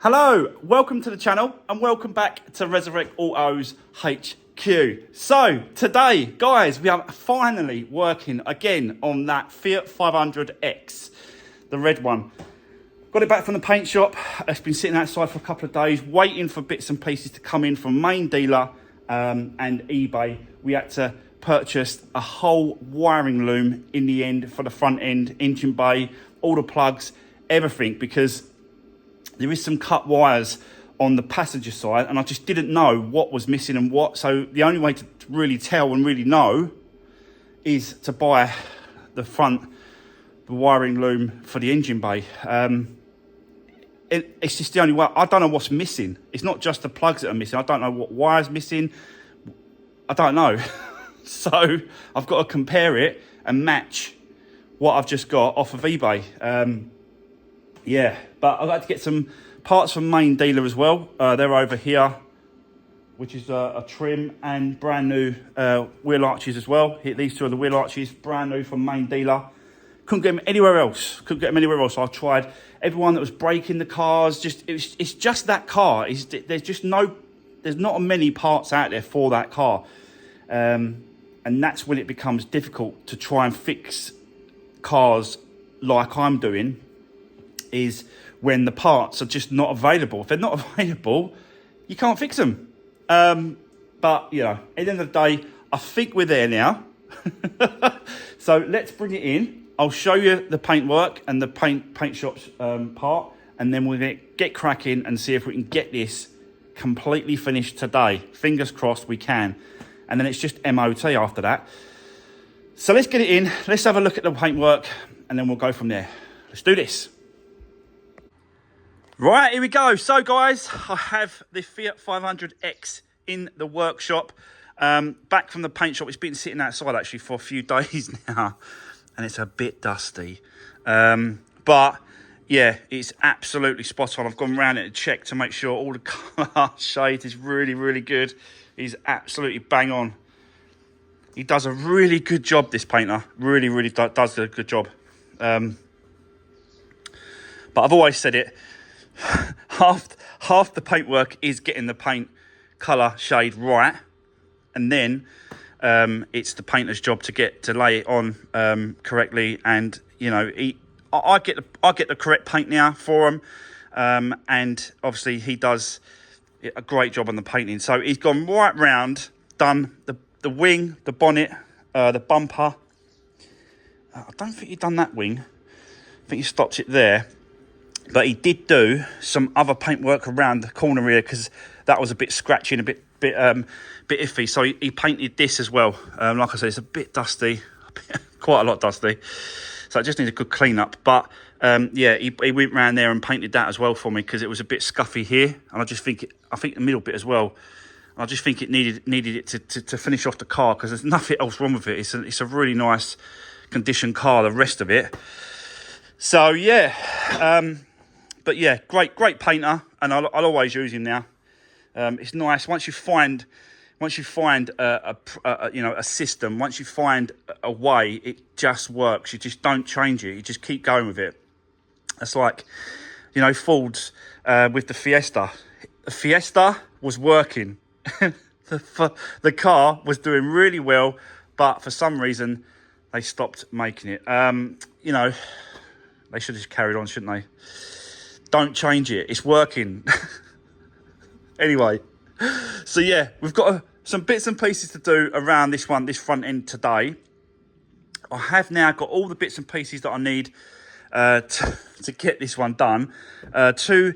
Hello, welcome to the channel and welcome back to Resurwreck Autos HQ. So today, guys, we are finally working again on that Fiat 500X, the red one. Got it back from the paint shop. It's been sitting outside for a couple of days, waiting for bits and pieces to come in from main dealer and eBay. We had to purchase a whole wiring loom in the end for the front end, engine bay, all the plugs, everything, because there is some cut wires on the passenger side and I just didn't know what was missing and what. So the only way to really tell and really know is to buy the wiring loom for the engine bay. It's just the only way. I don't know what's missing. It's not just the plugs that are missing. I don't know what wire's missing. I don't know. So I've got to compare it and match what I've just got off of eBay. Yeah, but I'd like to get some parts from main dealer as well. They're over here, which is a trim and brand new wheel arches as well. These two are the wheel arches, brand new from main dealer. Couldn't get them anywhere else. I tried everyone that was breaking the cars. It's just that car. There's not many parts out there for that car, and that's when it becomes difficult to try and fix cars like I'm doing. Is when the parts are just not available. If they're not available, you can't fix them. But, you know, at the end of the day, I think we're there now. So let's bring it in. I'll show you the paintwork and the paint shop's part, and then we're going to get cracking and see if we can get this completely finished today. Fingers crossed we can. And then it's just MOT after that. So let's get it in. Let's have a look at the paintwork, and then we'll go from there. Let's do this. Right, here we go. So guys, I have the Fiat 500X in the workshop, back from the paint shop. It's been sitting outside actually for a few days now, and it's a bit dusty. But yeah, it's absolutely spot on. I've gone around it to check to make sure all the colour shade is really, really good. He's absolutely bang on. He does a really good job, this painter. Really, really does a good job. But I've always said it, half the paintwork is getting the paint colour shade right, and then it's the painter's job to lay it on correctly. And you know, I get the correct paint now for him, and obviously he does a great job on the painting. So he's gone right round, done the wing, the bonnet, the bumper. I don't think he's done that wing. I think he stopped it there. But he did do some other paintwork around the corner here because that was a bit scratchy and a bit iffy. So he painted this as well. Like I said, it's a bit dusty, quite a lot dusty. So it just needs a good clean up. But yeah, he went round there and painted that as well for me because it was a bit scuffy here, and I think the middle bit as well. I just think it needed it to finish off the car because there's nothing else wrong with it. It's a really nice condition car, the rest of it. So yeah. But yeah, great painter, and I'll always use him now. It's nice once you find a system. Once you find a way, it just works. You just don't change it. You just keep going with it. It's like, you know, Ford's with the Fiesta. The Fiesta was working. the car was doing really well, but for some reason they stopped making it. You know, they should have just carried on, shouldn't they? Don't change it. It's working. Anyway, so yeah, we've got some bits and pieces to do around this front end today. I have now got all the bits and pieces that I need to get this one done. Two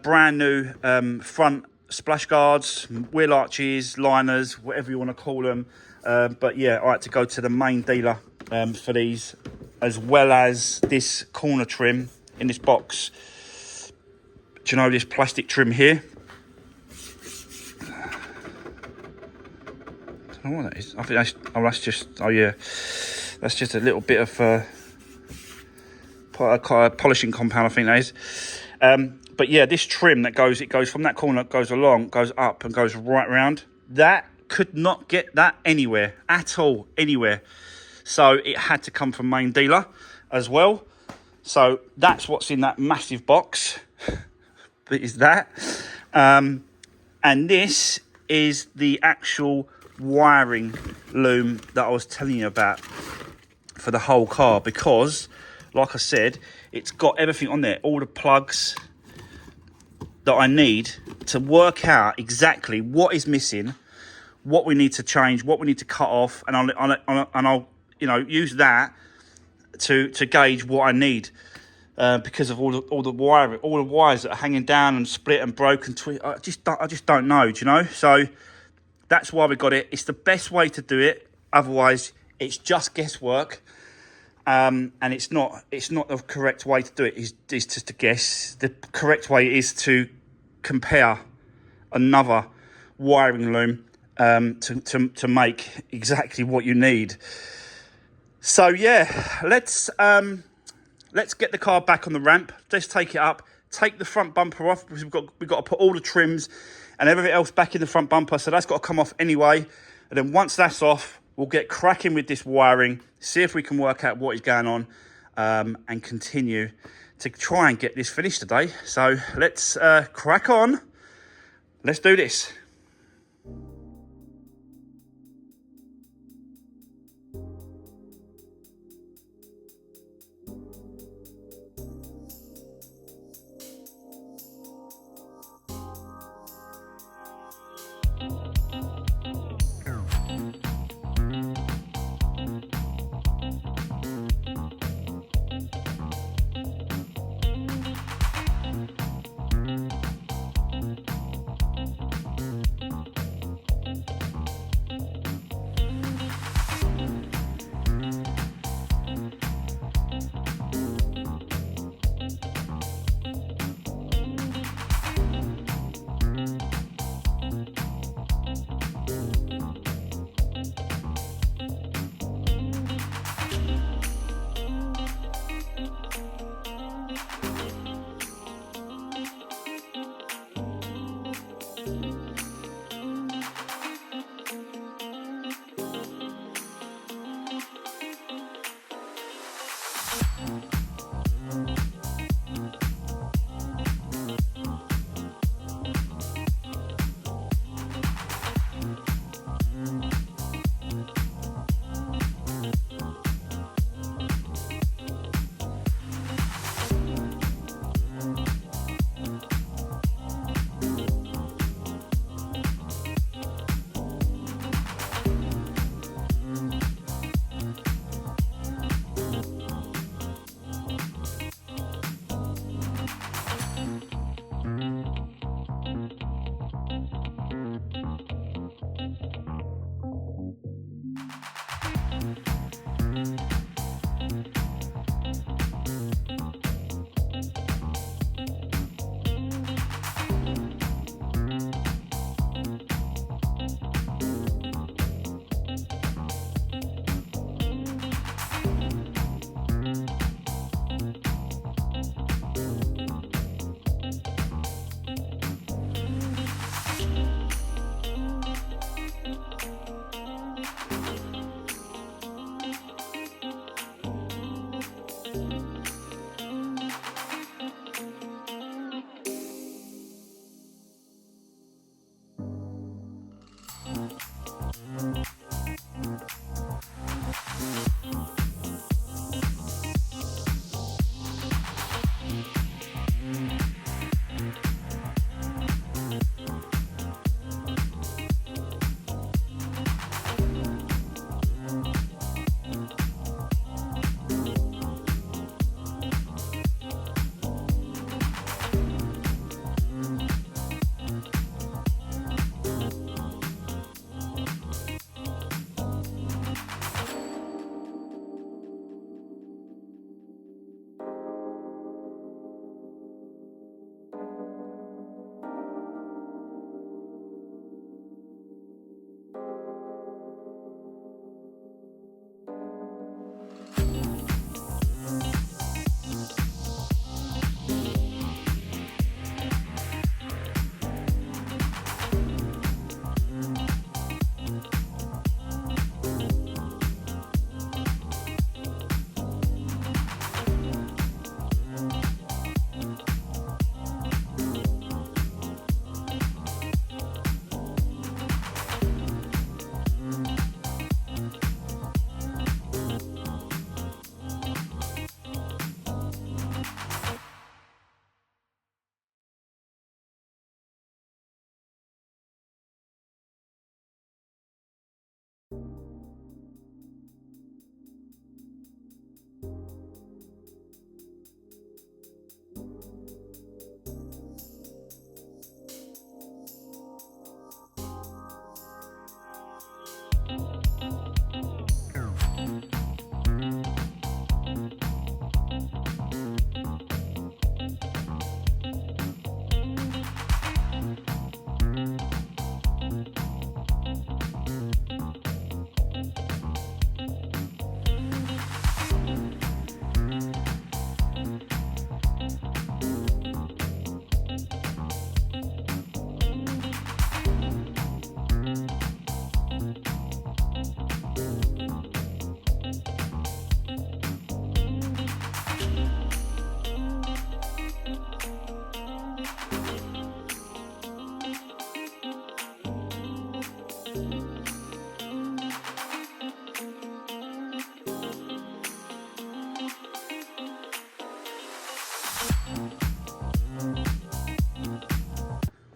brand new front splash guards, wheel arches, liners, whatever you want to call them. But yeah, I had to go to the main dealer for these, as well as this corner trim in this box. Do you know this plastic trim here? I don't know what that is. I think that's just a little bit of polishing compound, I think that is. But yeah, this trim it goes from that corner, goes along, goes up and goes right round. That could not get that anywhere at all, anywhere. So it had to come from main dealer as well. So that's what's in that massive box. is that. And this is the actual wiring loom that I was telling you about for the whole car, because like I said, it's got everything on there, all the plugs that I need to work out exactly what is missing, what we need to change, what we need to cut off, and I'll you know, use that to gauge what I need, because of all the wires that are hanging down and split and broken. I just don't know, do you know? So that's why we got it. It's the best way to do it. Otherwise, it's just guesswork, and it's not the correct way to do it. Is just to guess. The correct way is to compare another wiring loom to make exactly what you need. So yeah, let's get the car back on the ramp. Let's take it up. Take the front bumper off, because we've got to put all the trims and everything else back in the front bumper. So that's got to come off anyway. And then once that's off, we'll get cracking with this wiring, see if we can work out what is going on, and continue to try and get this finished today. So let's crack on. Let's do this.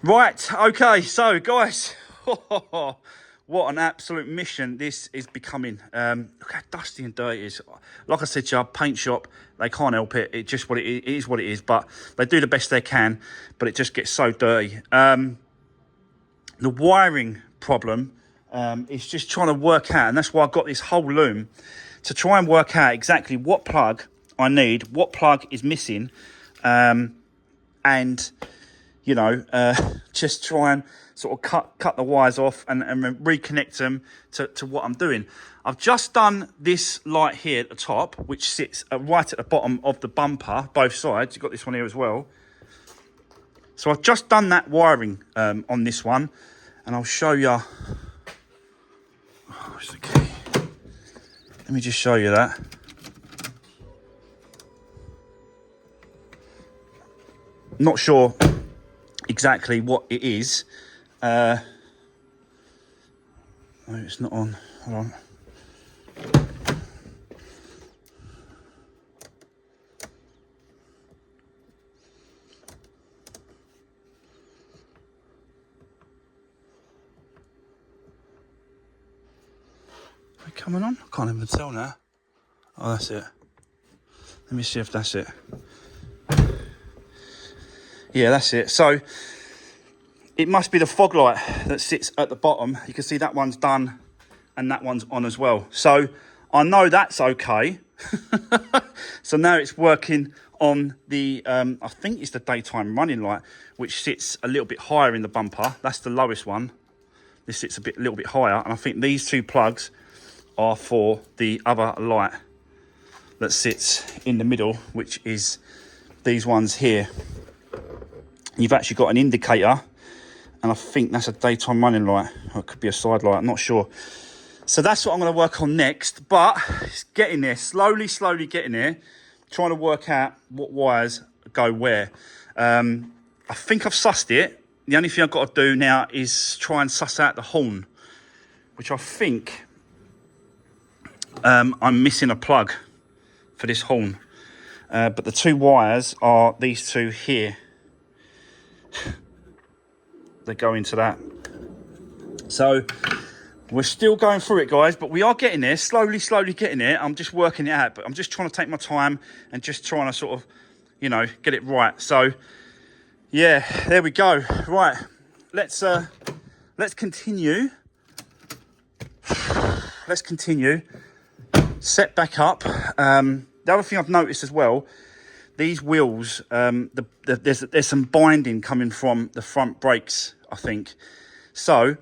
Right, okay, so guys, what an absolute mission this is becoming. Look how dusty and dirty it is. Like I said to you, paint shop, they can't help it. It's just what it is what it is, but they do the best they can, but it just gets so dirty. The wiring problem is just trying to work out, and that's why I got this whole loom, to try and work out exactly what plug I need, what plug is missing, and you know, just try and sort of cut the wires off and reconnect them to what I'm doing. I've just done this light here at the top, which sits right at the bottom of the bumper, both sides. You've got this one here as well. So I've just done that wiring on this one, and I'll show you. Oh, where's the key? Let me just show you that. Not sure exactly what it is. No, it's not on. Hold on. Are we coming on? I can't even tell now. Oh, that's it. Let me see if that's it. Yeah, that's it. So it must be the fog light that sits at the bottom. You can see that one's done and that one's on as well. So I know that's okay. So now it's working on the, I think it's the daytime running light, which sits a little bit higher in the bumper. That's the lowest one. This sits a little bit higher. And I think these two plugs are for the other light that sits in the middle, which is these ones here. You've actually got an indicator, and I think that's a daytime running light, or it could be a side light, I'm not sure. So that's what I'm going to work on next, but it's getting there, slowly getting there, trying to work out what wires go where. I think I've sussed it. The only thing I've got to do now is try and suss out the horn, which I think I'm missing a plug for this horn. But the two wires are these two here. They go into that. So we're still going through it, guys, but we are getting there, slowly getting there. I'm just working it out, but I'm just trying to take my time and just trying to sort of, you know, get it right. So yeah, there we go. Right, let's continue. Let's continue. Set back up. The other thing I've noticed as well, these wheels, there's some binding coming from the front brakes, I think. So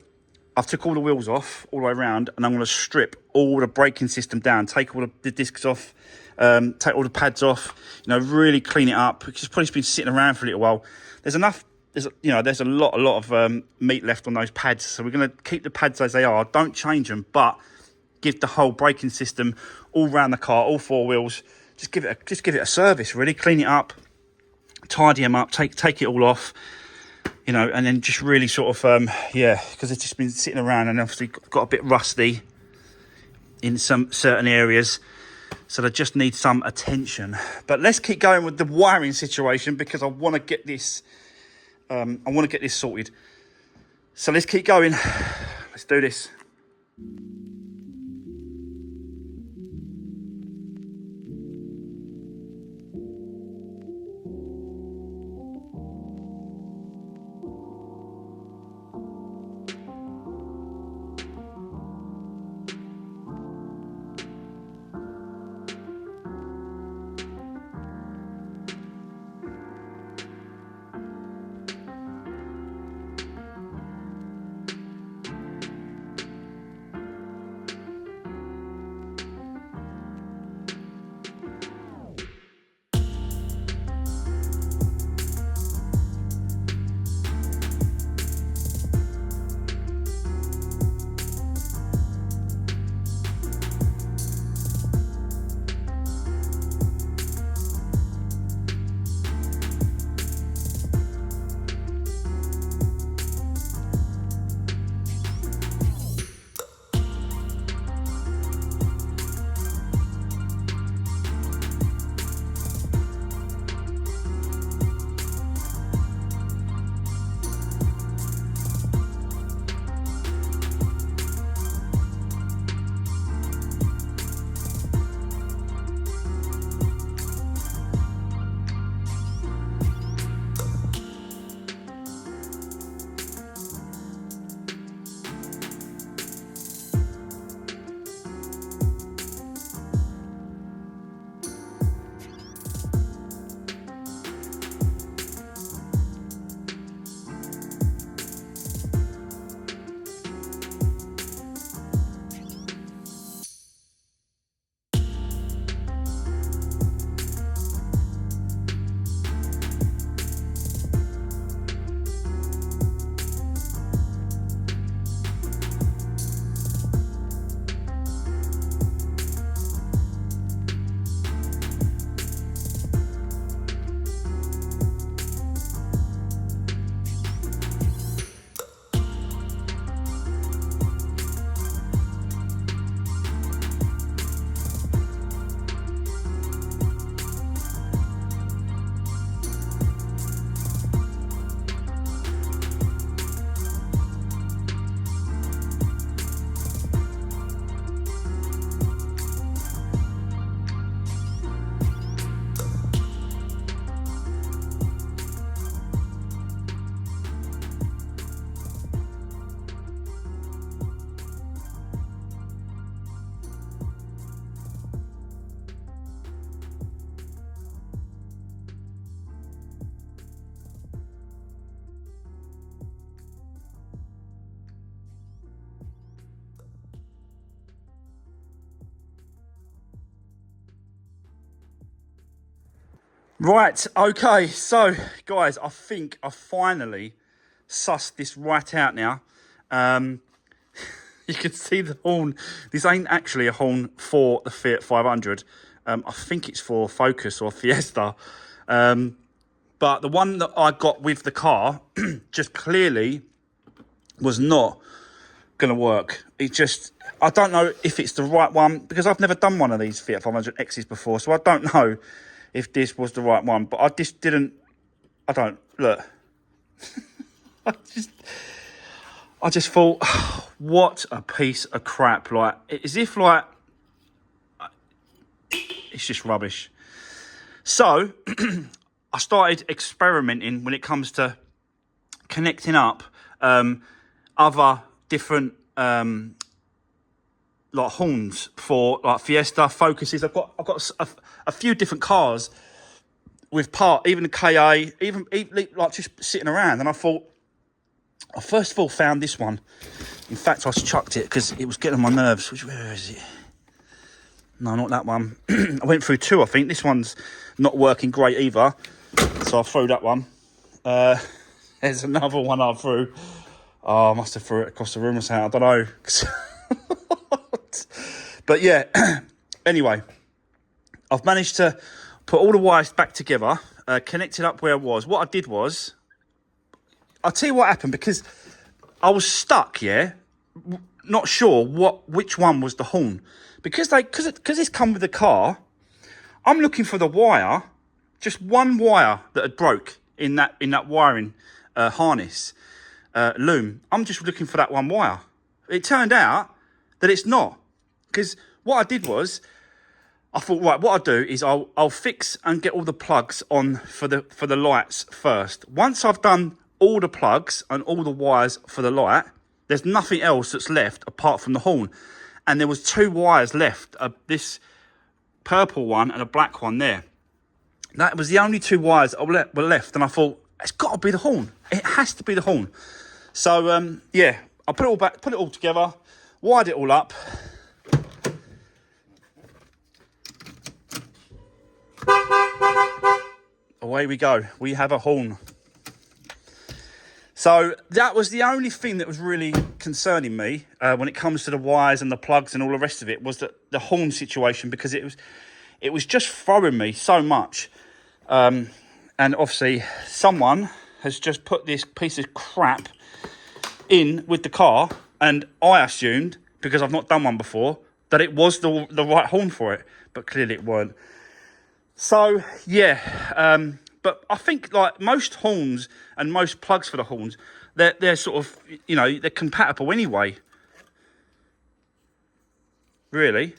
I've took all the wheels off all the way around, and I'm going to strip all the braking system down, take all the discs off, take all the pads off, you know, really clean it up. It's probably been sitting around for a little while. There's a lot of meat left on those pads, so we're going to keep the pads as they are. Don't change them, but give the whole braking system all around the car, all four wheels. Just give it a service, really. Clean it up, tidy them up, take it all off, you know, and then just really sort of, because it's just been sitting around and obviously got a bit rusty in some certain areas. So they just need some attention. But let's keep going with the wiring situation, because I want to get this, sorted. So let's keep going. Let's do this. Right, okay, so guys, I think I finally sussed this right out now. You can see the horn. This ain't actually a horn for the Fiat 500. I think it's for Focus or Fiesta. But the one that I got with the car just clearly was not going to work. It just, I don't know if it's the right one because I've never done one of these Fiat 500Xs before. So I don't know if this was the right one, but I just didn't, I don't, look. I just thought, oh, what a piece of crap. Like, as if like, it's just rubbish. So I started experimenting when it comes to connecting up other different like horns for like Fiesta, Focuses. I've got a few different cars with even the KA, even like just sitting around. And I thought, I first of all found this one. In fact, I chucked it because it was getting on my nerves. Where is it? No, not that one. I went through two, I think. This one's not working great either. So I threw that one. There's another one I threw. Oh, I must have threw it across the room or something. I don't know. But yeah, anyway, I've managed to put all the wires back together, connected up where I was. What I did was, I'll tell you what happened, because I was stuck, yeah, not sure which one was the horn. Because it's come with the car, I'm looking for the wire, just one wire that had broke in that wiring harness, Loom. I'm just looking for that one wire. It turned out that it's not. Because what I did was, I thought, right, what I'll do is I'll fix and get all the plugs on for the lights first. Once I've done all the plugs and all the wires for the light, there's nothing else that's left apart from the horn. And there was two wires left, this purple one and a black one there. That was the only two wires that were left. And I thought, it's got to be the horn. It has to be the horn. So, yeah, I put it all together, wired it all up. Away we go. We have a horn. So that was the only thing that was really concerning me when it comes to the wires and the plugs and all the rest of it, was that the horn situation, because it was just throwing me so much. And obviously someone has just put this piece of crap in with the car, and I assumed, because I've not done one before, that it was the right horn for it, but clearly it weren't. So yeah, but I think like most horns and most plugs for the horns, they're sort of, you know, they're compatible anyway. Really.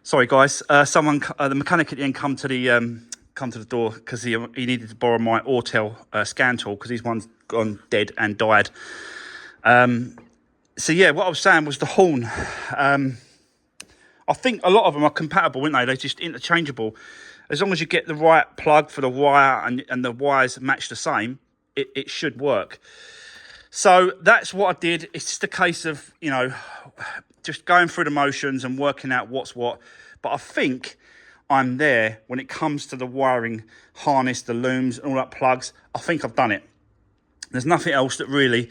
Sorry guys, the mechanic at the end come to the door because he needed to borrow my Autel scan tool, because his one's gone dead and died. So yeah, what I was saying was the horn. I think a lot of them are compatible, aren't they? They're just interchangeable. As long as you get the right plug for the wire and the wires match the same, it should work. So that's what I did. It's just a case of, you know, just going through the motions and working out what's what. But I think I'm there when it comes to the wiring harness, the looms and all that plugs. I think I've done it. There's nothing else that really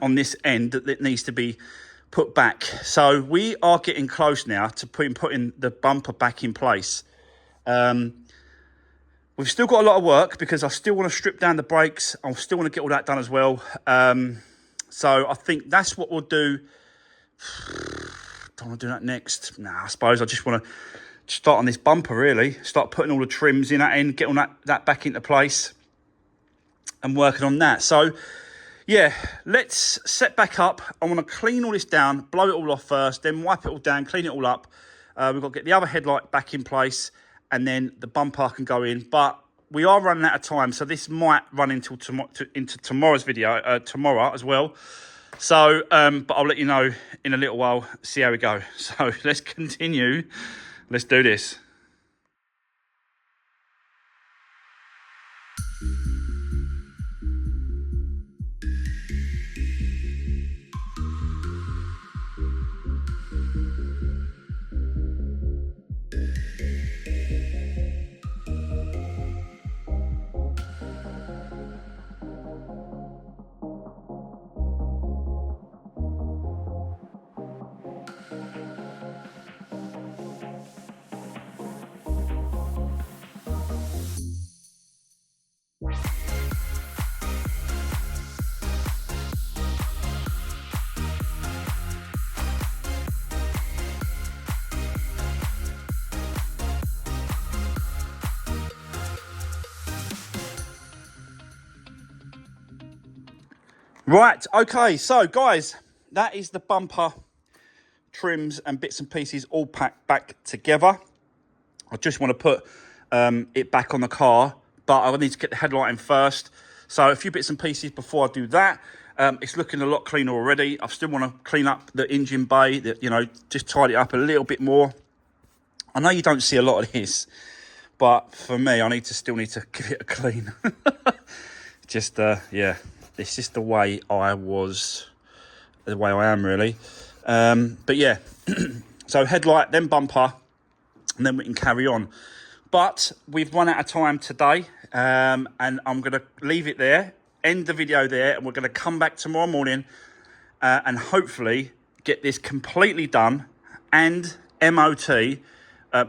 on this end that needs to be put back. So we are getting close now to putting the bumper back in place. We've still got a lot of work because I still want to strip down the brakes. I still want to get all that done as well. So I think that's what we'll do. Don't want to do that next. Nah, I suppose I just want to start on this bumper, really. Start putting all the trims in that end, get all that back into place and working on that. So yeah, let's set back up. I want to clean all this down, blow it all off first, then wipe it all down, clean it all up. We've got to get the other headlight back in place, and then the bumper can go in. But we are running out of time, so this might run into tomorrow's video, tomorrow as well. So, but I'll let you know in a little while, see how we go. So let's continue. Let's do this. Right, okay, so guys, that is the bumper trims and bits and pieces all packed back together. I just want to put it back on the car, but I need to get the headlight in first. So a few bits and pieces before I do that. It's looking a lot cleaner already. I still want to clean up the engine bay, just tidy it up a little bit more. I know you don't see a lot of this, but for me, I still need to give it a clean. Yeah, it's just the way I am really. But yeah, so headlight, then bumper, and then we can carry on. But we've run out of time today, and I'm going to leave it there, end the video there, and we're going to come back tomorrow morning and hopefully get this completely done and MOT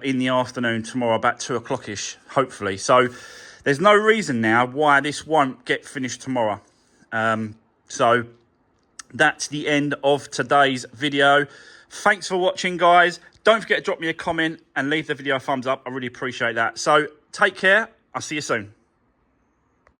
in the afternoon tomorrow, about 2 o'clock-ish, hopefully. So there's no reason now why this won't get finished tomorrow. So that's the end of today's video. Thanks for watching, guys. Don't forget to drop me a comment and leave the video a thumbs up. I really appreciate that. So take care. I'll see you soon.